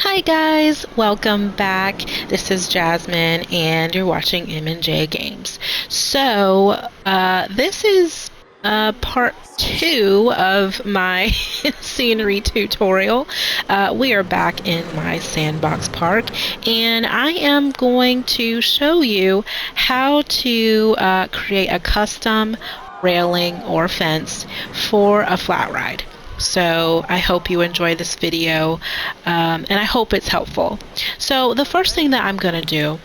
Hi guys, welcome back. This is Jasmine and you're watching M&J Games. This is part two of my scenery tutorial. We are back in my sandbox park and I am going to show you how to create a custom railing or fence for a flat ride. So I hope you enjoy this video and I hope it's helpful. So the first thing that I'm going to do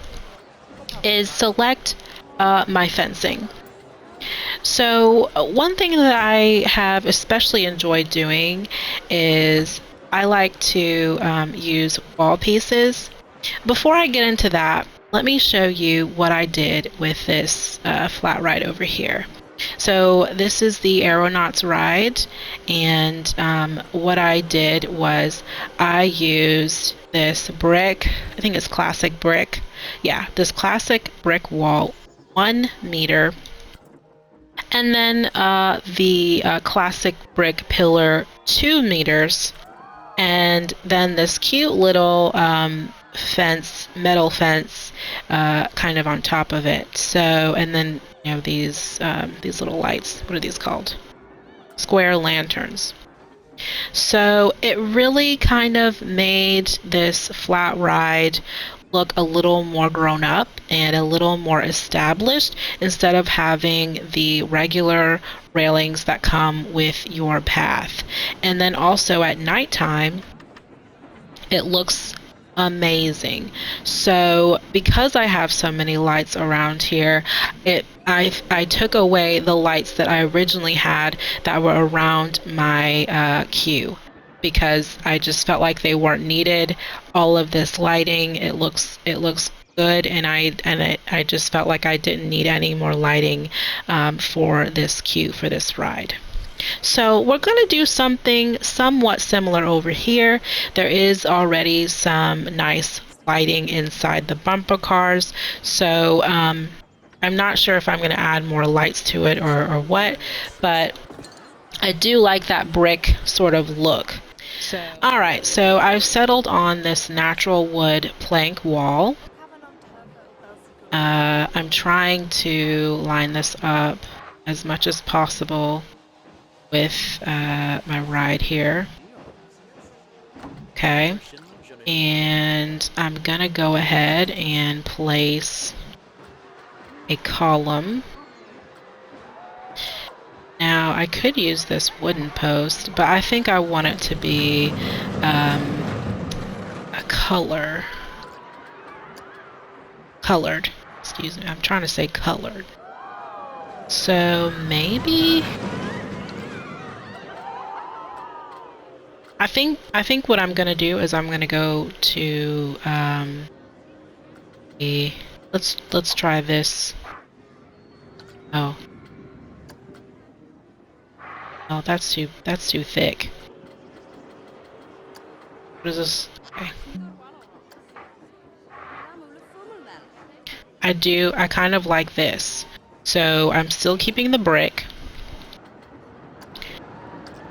is select my fencing. So one thing that I have especially enjoyed doing is I like to use wall pieces. Before I get into that, let me show you what I did with this flat ride over here. So this is the Aeronauts ride, and what I did was I used this brick, I think it's classic brick. Yeah, this classic brick wall, 1 meter, and then the classic brick pillar, 2 meters, and then this cute little fence, metal fence, kind of on top of it. So, and then these little lights. What are these called? Square lanterns. So it really kind of made this flat ride look a little more grown up and a little more established instead of having the regular railings that come with your path. And then also at nighttime, it looks amazing. So because I have so many lights around here, I took away the lights that I originally had that were around my queue because I just felt like they weren't needed. All of this lighting, it looks good, and I just felt like I didn't need any more lighting for this queue for this ride. So we're going to do something somewhat similar over here. There is already some nice lighting inside the bumper cars. So I'm not sure if I'm going to add more lights to it or what, but I do like that brick sort of look. Alright, so I've settled on this natural wood plank wall. I'm trying to line this up as much as possible with my ride here. Okay, and I'm gonna go ahead and place a column. Now I could use this wooden post, but I think I want it to be a colored. Excuse me, I'm trying to say colored. So maybe I think what I'm gonna do is I'm gonna go to let's try this. Oh, oh, that's too thick. What is this? Okay. I kind of like this. So I'm still keeping the brick,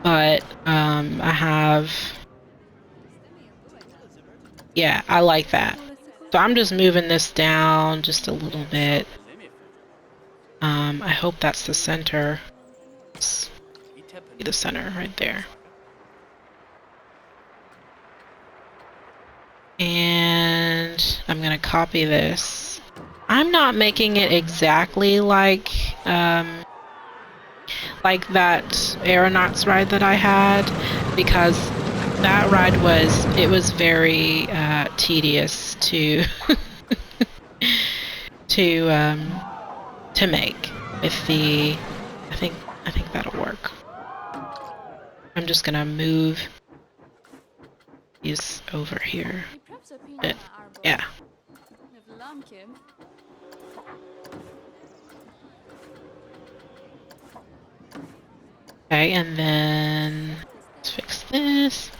but I have, yeah, I like that. So I'm just moving this down just a little bit. I hope that's the center. It's the center right there. And I'm gonna copy this. I'm not making it exactly like that Aeronauts ride that I had, because that ride was very tedious to to um, to make with the. I think I think that'll work. I'm just gonna move these over here. But, yeah. Okay, and then let's fix this.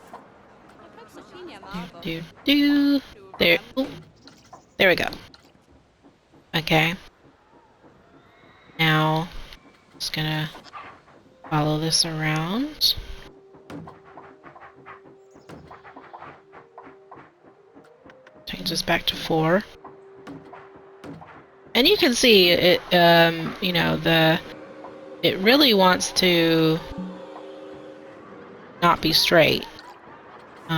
Do. There. Oh, there we go. Okay. Now, just gonna follow this around. changes back to 4. And you can see it, you know, it really wants to not be straight. So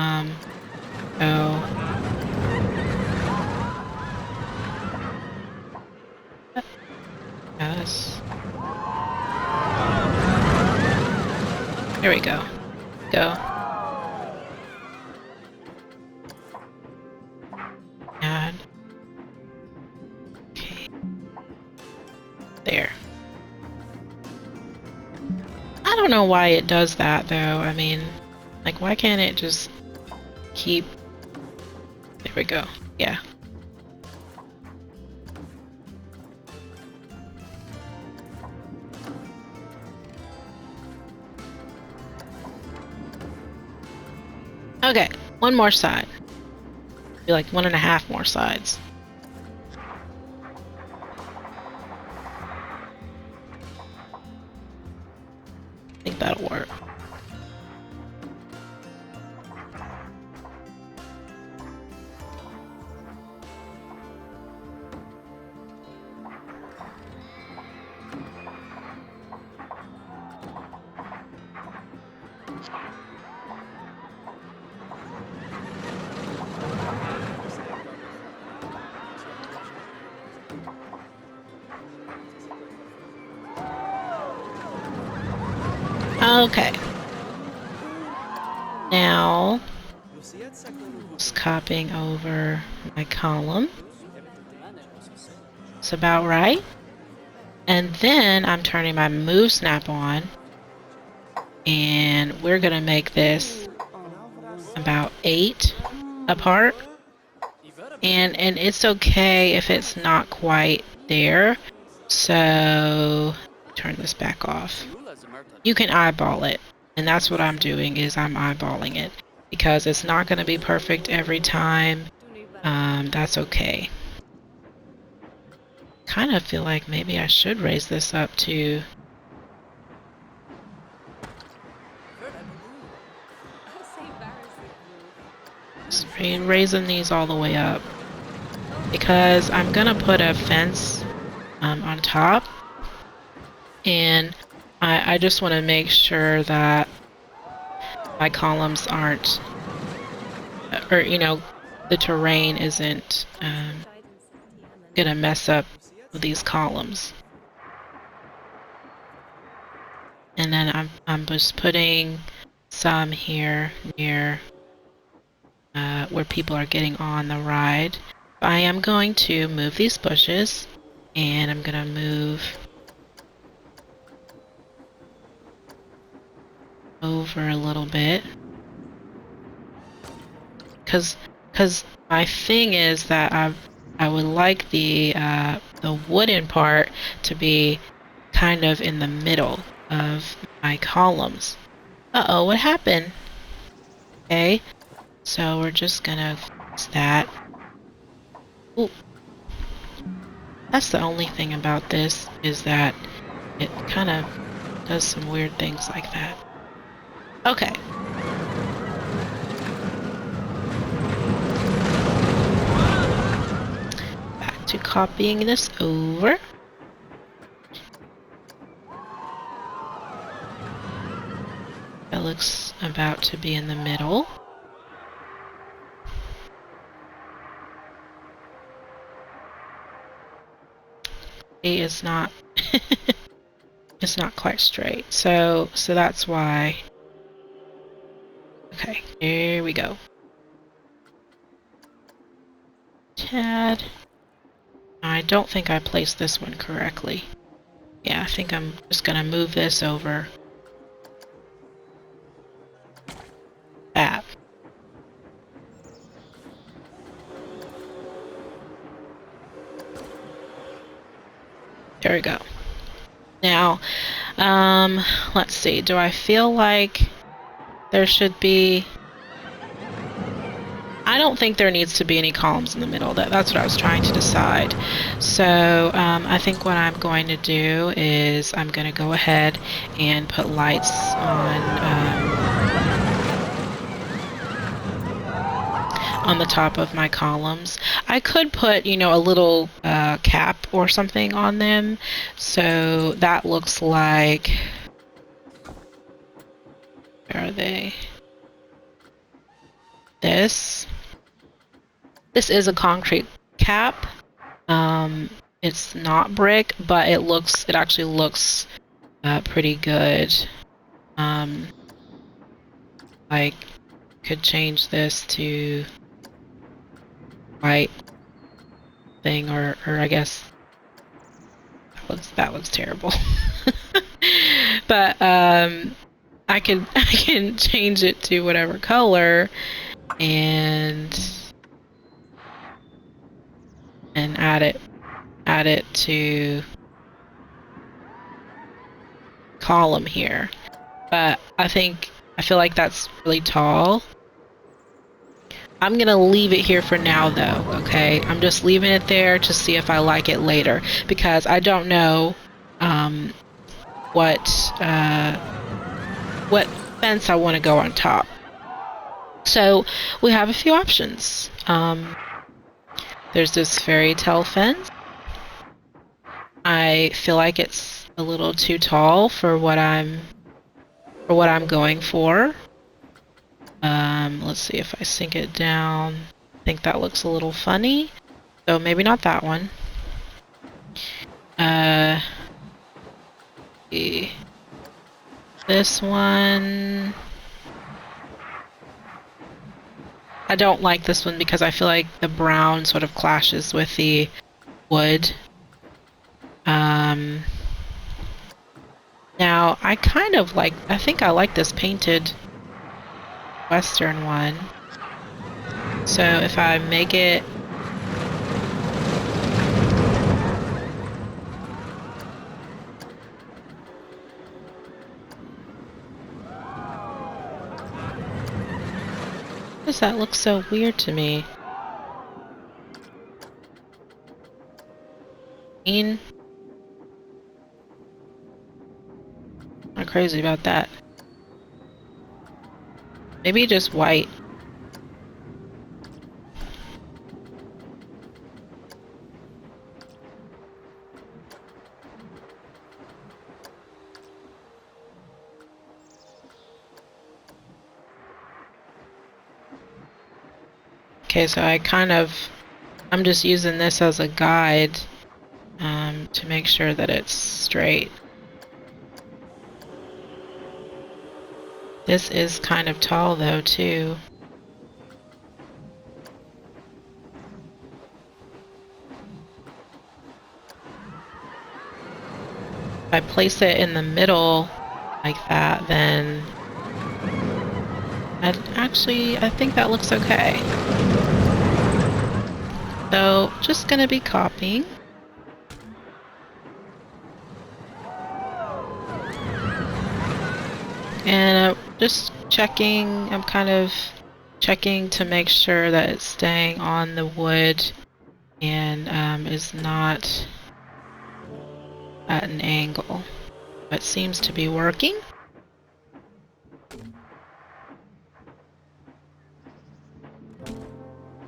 yes. There we go. Go. Add. Okay. There. I don't know why it does that though. I mean, like, why can't it just keep... There we go. Yeah. Okay, one more side. Be like 1.5 more sides. I think that'll work. Okay. Now, just copying over my column. It's about right. And then I'm turning my move snap on. And we're gonna make this about 8 apart. And it's okay if it's not quite there. So turn this back off. You can eyeball it, and that's what I'm doing, is I'm eyeballing it because it's not going to be perfect every time. That's okay. Kind of feel like maybe I should raise this up to... Just raising these all the way up because I'm gonna put a fence on top, and I just want to make sure that my columns aren't, or you know, the terrain isn't gonna mess up with these columns. And then I'm just putting some here near where people are getting on the ride. I am going to move these bushes, and I'm gonna move over a little bit, because my thing is that I would like the wooden part to be kind of in the middle of my columns. Uh-oh, what happened? Okay, so we're just gonna fix that. Ooh. That's the only thing about this, is that it kind of does some weird things like that. Okay. Back to copying this over. That looks about to be in the middle. It is not it's not quite straight. So that's why. Okay, here we go. Tad. I don't think I placed this one correctly. Yeah, I think I'm just gonna move this over. That. There we go. Now, let's see. Do I feel like there should be... I don't think there needs to be any columns in the middle. That's what I was trying to decide. So I think what I'm going to do is I'm going to go ahead and put lights on. on the top of my columns. I could put, a little cap or something on them. So that looks like, where are they? This is a concrete cap. It's not brick, but it actually looks pretty good. Like, could change this to white thing, or I guess that looks terrible. But I can change it to whatever color and add it to column here. But I feel like that's really tall. I'm gonna leave it here for now though, okay? I'm just leaving it there to see if I like it later, because I don't know what fence I want to go on top. So we have a few options. There's this fairy tale fence. I feel like it's a little too tall for what I'm going for. Let's see if I sink it down. I think that looks a little funny. So maybe not that one. This one. I don't like this one because I feel like the brown sort of clashes with the wood. Now I think I like this painted western one. So if I make it why does that look so weird to me? Not crazy about that. Maybe just white. Okay, so I'm just using this as a guide to make sure that it's straight. This is kind of tall though too. If I place it in the middle like that, then I think that looks okay. So, just gonna be copying. And just checking, I'm kind of checking to make sure that it's staying on the wood and is not at an angle. It seems to be working.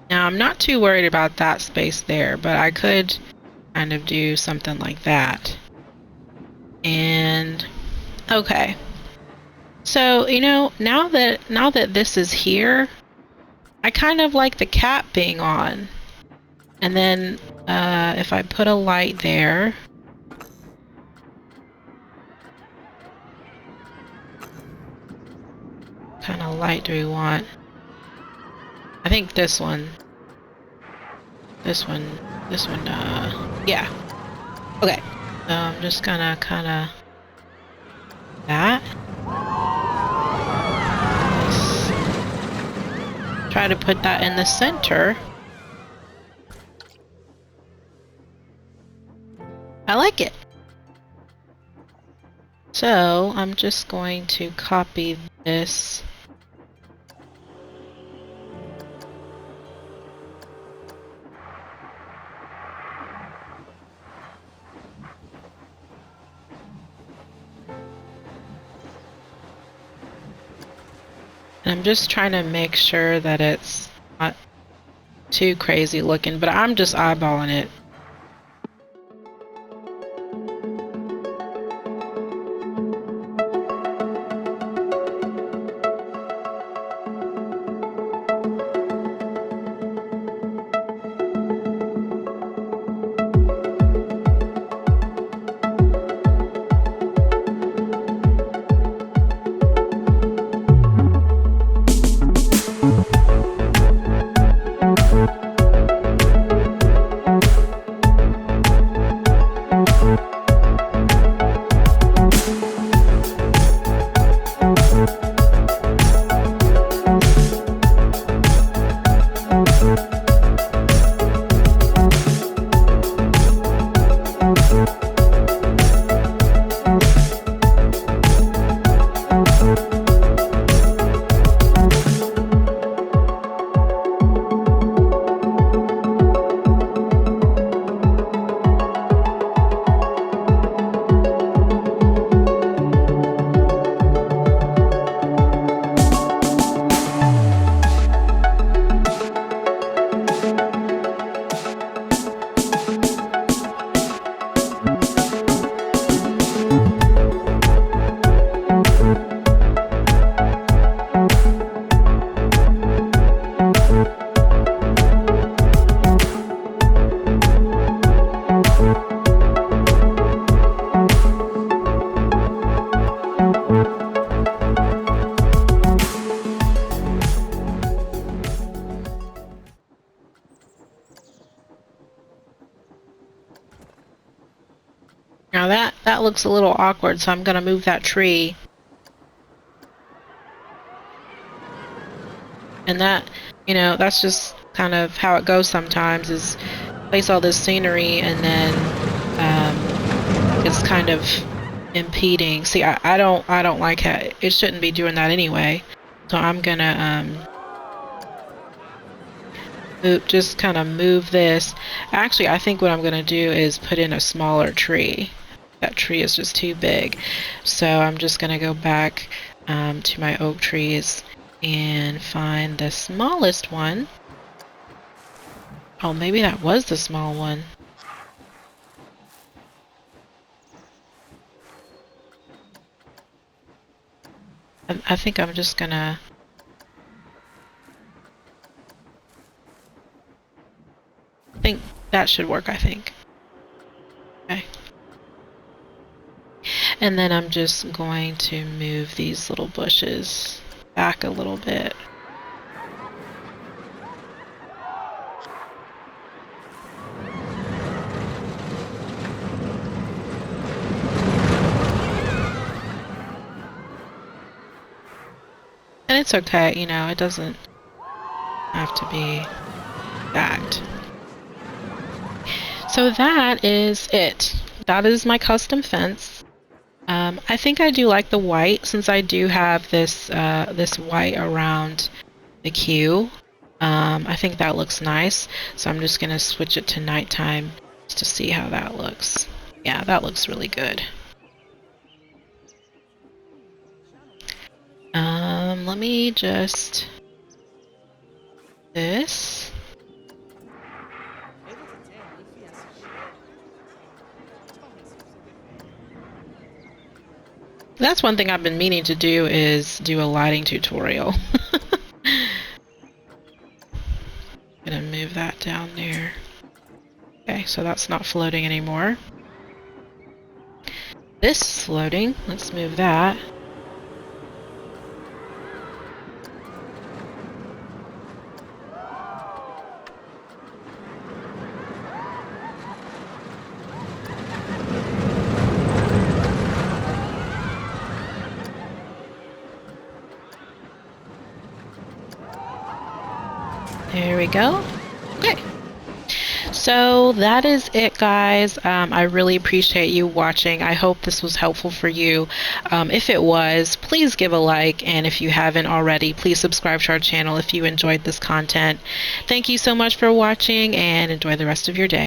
Now I'm not too worried about that space there, but I could kind of do something like that. And okay. So, now that this is here, I kind of like the cap being on. And then if I put a light there, what kind of light do we want? I think this one. This one, yeah. Okay. So I'm just gonna kinda that. Try to put that in the center. I like it. So I'm just going to copy this. And I'm just trying to make sure that it's not too crazy looking, but I'm just eyeballing it. Now that looks a little awkward, so I'm gonna move that tree. And that, that's just kind of how it goes sometimes, is place all this scenery and then it's kind of impeding. See, I don't like how it shouldn't be doing that anyway. So I'm gonna just kind of move this. Actually, I think what I'm gonna do is put in a smaller tree. That tree is just too big. So I'm just gonna go back to my oak trees and find the smallest one. Oh, maybe that was the small one. I think I'm just gonna... I think that should work, I think. Okay. And then I'm just going to move these little bushes back a little bit. And it's okay, it doesn't have to be that. So that is it. That is my custom fence. I think I do like the white, since I do have this this white around the queue. I think that looks nice, so I'm just gonna switch it to nighttime just to see how that looks. Yeah, that looks really good. Let me just... this. That's one thing I've been meaning to do, is do a lighting tutorial. Gonna move that down there. Okay, so that's not floating anymore. This is floating. Let's move that. There we go. Okay. So that is it, guys. I really appreciate you watching. I hope this was helpful for you. If it was, please give a like, and if you haven't already, please subscribe to our channel if you enjoyed this content. Thank you so much for watching, and enjoy the rest of your day.